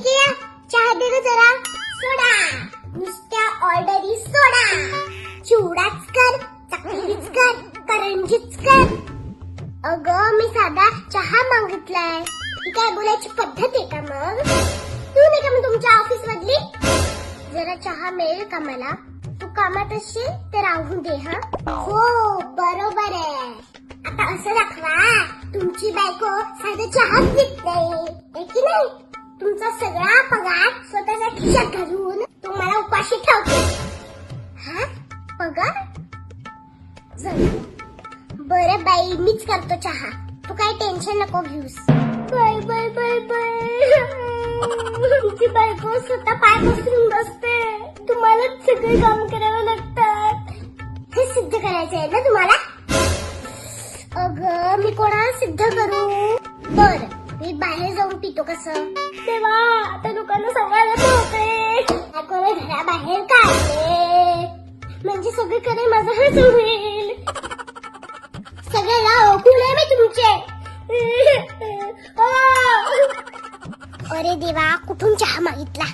KIA चहा दे ग जरा. सोडा, नुसत्या ऑर्डरी सोडा. चिवडाच कर, चकलीच कर, करंजीच कर. अगं मी साधा चहा मागितलाय. ही काय बोलायची पद्धत आहे का मग? तू नाही का मग तुमच्या ऑफिस मधली? जरा चहा मिळेल का मला? तू कामात असशील तर राहून दे. हा हो बरोबर आहे. आता असं दाखवा तुमची बायको साधं चहाच देत नाही की नाही. तुमचा सगळा पगार स्वतःच्या खिशात घालून तुम्हाला उपाशी ठेवते. हा पगार बरं बाई मीच करतो चहा. तू काय टेन्शन नको घेऊस. Bye bye bye bye. तुमची बायको स्वतः पाय बसून बसते. तुम्हालाच सगळे काम करावे लागतात. हे सिद्ध करायचं आहे ना तुम्हाला? अगं मी कोणाला सिद्ध करू? बर मी बाहेर जाऊन पितो. कसं तेव्हा आता लोकांना सांगायला होते कोणा घराबाहेर काढले म्हणजे सगळीकडे माझं हस होईल. सगळ्याला ओळखून आहे मी तुमचे. अरे देवा कुठून चहा मागितला.